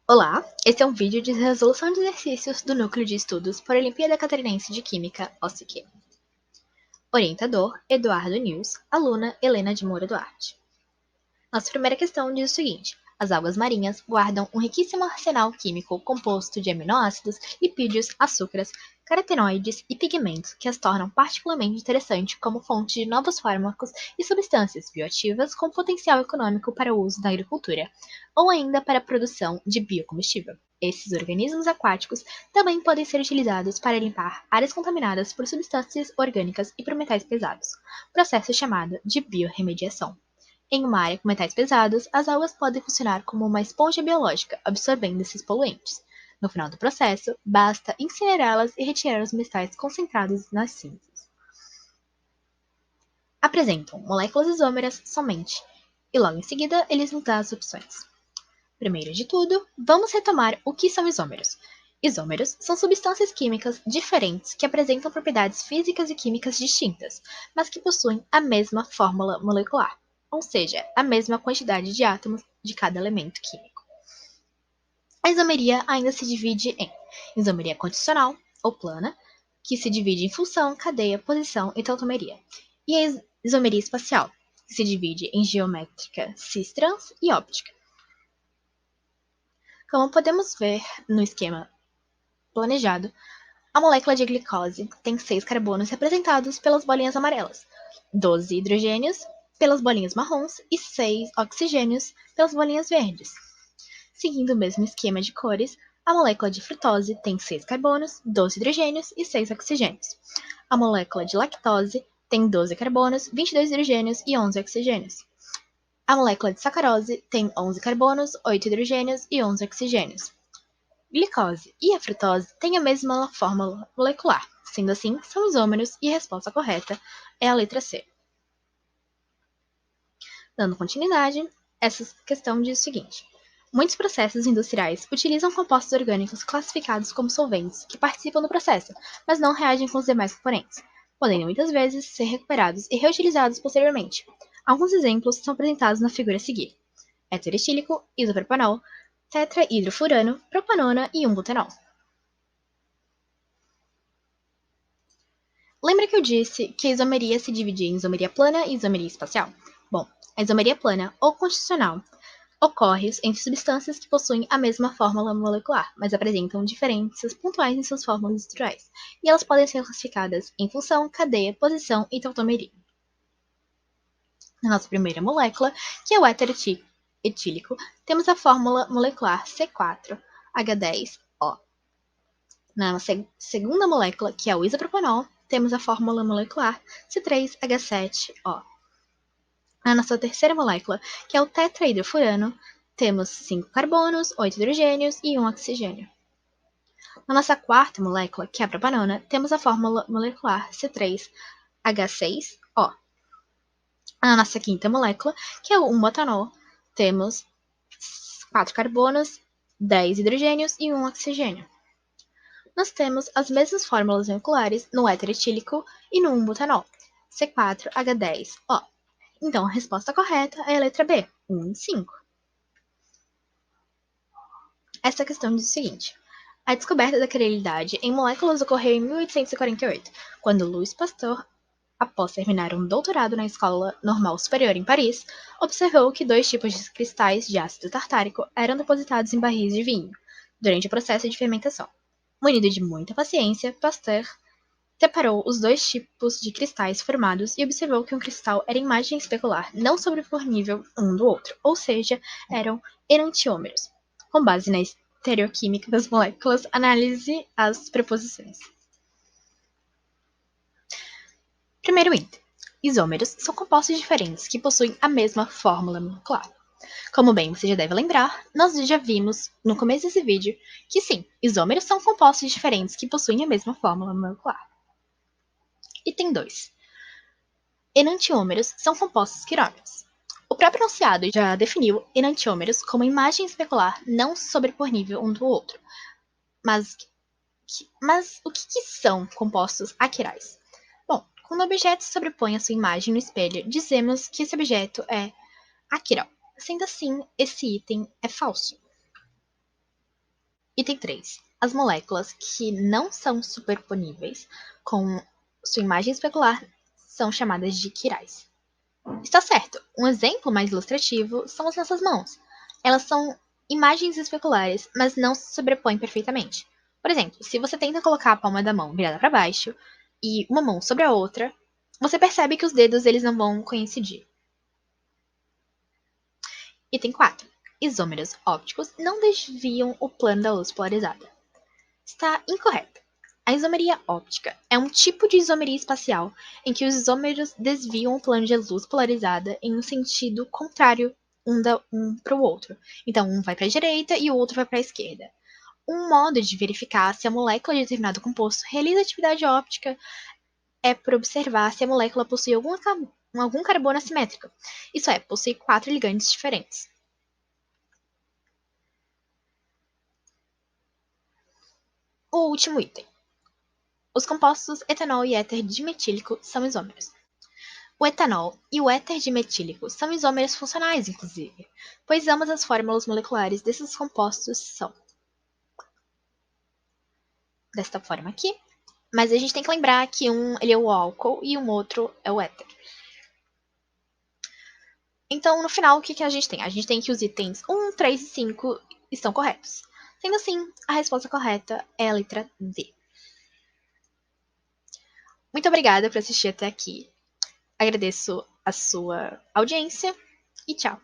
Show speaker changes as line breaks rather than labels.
Olá, esse é um vídeo de resolução de exercícios do Núcleo de Estudos para a Olimpíada Catarinense de Química, OCQ. Orientador, Eduardo Nils, aluna, Helena de Moura Duarte. Nossa primeira questão diz o seguinte: as algas marinhas guardam um riquíssimo arsenal químico composto de aminoácidos, lipídios, açúcares, carotenoides e pigmentos que as tornam particularmente interessantes como fonte de novos fármacos e substâncias bioativas com potencial econômico para o uso na agricultura, ou ainda para a produção de biocombustível. Esses organismos aquáticos também podem ser utilizados para limpar áreas contaminadas por substâncias orgânicas e por metais pesados, processo chamado de biorremediação. Em uma área com metais pesados, as algas podem funcionar como uma esponja biológica, absorvendo esses poluentes. No final do processo, basta incinerá-las e retirar os metais concentrados nas cinzas. Apresentam moléculas isômeras somente, e logo em seguida eles nos dão as opções. Primeiro de tudo, vamos retomar o que são isômeros. Isômeros são substâncias químicas diferentes que apresentam propriedades físicas e químicas distintas, mas que possuem a mesma fórmula molecular, ou seja, a mesma quantidade de átomos de cada elemento químico. A isomeria ainda se divide em isomeria condicional, ou plana, que se divide em função, cadeia, posição e tautomeria, e a isomeria espacial, que se divide em geométrica, cis-trans e óptica. Como podemos ver no esquema planejado, a molécula de glicose tem 6 carbonos representados pelas bolinhas amarelas, 12 hidrogênios pelas bolinhas marrons e 6 oxigênios pelas bolinhas verdes. Seguindo o mesmo esquema de cores, a molécula de frutose tem 6 carbonos, 12 hidrogênios e 6 oxigênios. A molécula de lactose tem 12 carbonos, 22 hidrogênios e 11 oxigênios. A molécula de sacarose tem 11 carbonos, 8 hidrogênios e 11 oxigênios. Glicose e a frutose têm a mesma fórmula molecular, sendo assim, são isômeros e a resposta correta é a letra C. Dando continuidade, essa questão diz o seguinte: muitos processos industriais utilizam compostos orgânicos classificados como solventes que participam do processo, mas não reagem com os demais componentes, podendo muitas vezes ser recuperados e reutilizados posteriormente. Alguns exemplos são apresentados na figura a seguir: éter-etílico, isopropanol, tetrahidrofurano, propanona e 1-butanol. Lembra que eu disse que a isomeria se dividia em isomeria plana e isomeria espacial? Bom, a isomeria plana ou constitucional ocorre entre substâncias que possuem a mesma fórmula molecular, mas apresentam diferenças pontuais em suas fórmulas estruturais, e elas podem ser classificadas em função, cadeia, posição e tautomeria. Na nossa primeira molécula, que é o éter etílico, temos a fórmula molecular C4H10O. Na nossa segunda molécula, que é o isopropanol, temos a fórmula molecular C3H7O. Na nossa terceira molécula, que é o tetrahidrofurano, temos 5 carbonos, 8 hidrogênios e 1 oxigênio. Na nossa quarta molécula, que é a propanona, temos a fórmula molecular C3H6O. Na nossa quinta molécula, que é o 1-butanol, temos 4 carbonos, 10 hidrogênios e 1 oxigênio. Nós temos as mesmas fórmulas moleculares no éter etílico e no 1-butanol, C4H10O. Então, a resposta correta é a letra B, 1 e 5. Essa questão diz o seguinte: a descoberta da sterilidade em moléculas ocorreu em 1848, quando Louis Pasteur, após terminar um doutorado na Escola Normal Superior em Paris, observou que 2 tipos de cristais de ácido tartárico eram depositados em barris de vinho, durante o processo de fermentação. Munido de muita paciência, Pasteur separou os 2 tipos de cristais formados e observou que um cristal era imagem especular não sobreponível um do outro, ou seja, eram enantiômeros. Com base na estereoquímica das moléculas, analise as preposições. Primeiro item. Isômeros são compostos diferentes que possuem a mesma fórmula molecular. Como bem você já deve lembrar, nós já vimos no começo desse vídeo que sim, isômeros são compostos diferentes que possuem a mesma fórmula molecular. Item 2. Enantiômeros são compostos quirônicos. O próprio enunciado já definiu enantiômeros como imagem especular não sobreponível um do outro. Mas o que são compostos aquirais? Bom, quando o objeto sobrepõe a sua imagem no espelho, dizemos que esse objeto é aquiral. Sendo assim, esse item é falso. Item 3. As moléculas que não são superponíveis com sua imagem especular são chamadas de quirais. Está certo. Um exemplo mais ilustrativo são as nossas mãos. Elas são imagens especulares, mas não se sobrepõem perfeitamente. Por exemplo, se você tenta colocar a palma da mão virada para baixo e uma mão sobre a outra, você percebe que os dedos eles não vão coincidir. Item 4. Isômeros ópticos não desviam o plano da luz polarizada. Está incorreto. A isomeria óptica é um tipo de isomeria espacial em que os isômeros desviam o plano de luz polarizada em um sentido contrário um para o outro. Então, um vai para a direita e o outro vai para a esquerda. Um modo de verificar se a molécula de determinado composto realiza atividade óptica é por observar se a molécula possui algum carbono assimétrico. Isso é, possui 4 ligandes diferentes. O último item. Os compostos etanol e éter dimetílico são isômeros. O etanol e o éter dimetílico são isômeros funcionais, inclusive, pois ambas as fórmulas moleculares desses compostos são desta forma aqui, mas a gente tem que lembrar que um ele é o álcool e o outro é o éter. Então, no final, o que a gente tem? A gente tem que os itens 1, 3 e 5 estão corretos. Sendo assim, a resposta correta é a letra D. Muito obrigada por assistir até aqui. Agradeço a sua audiência e tchau!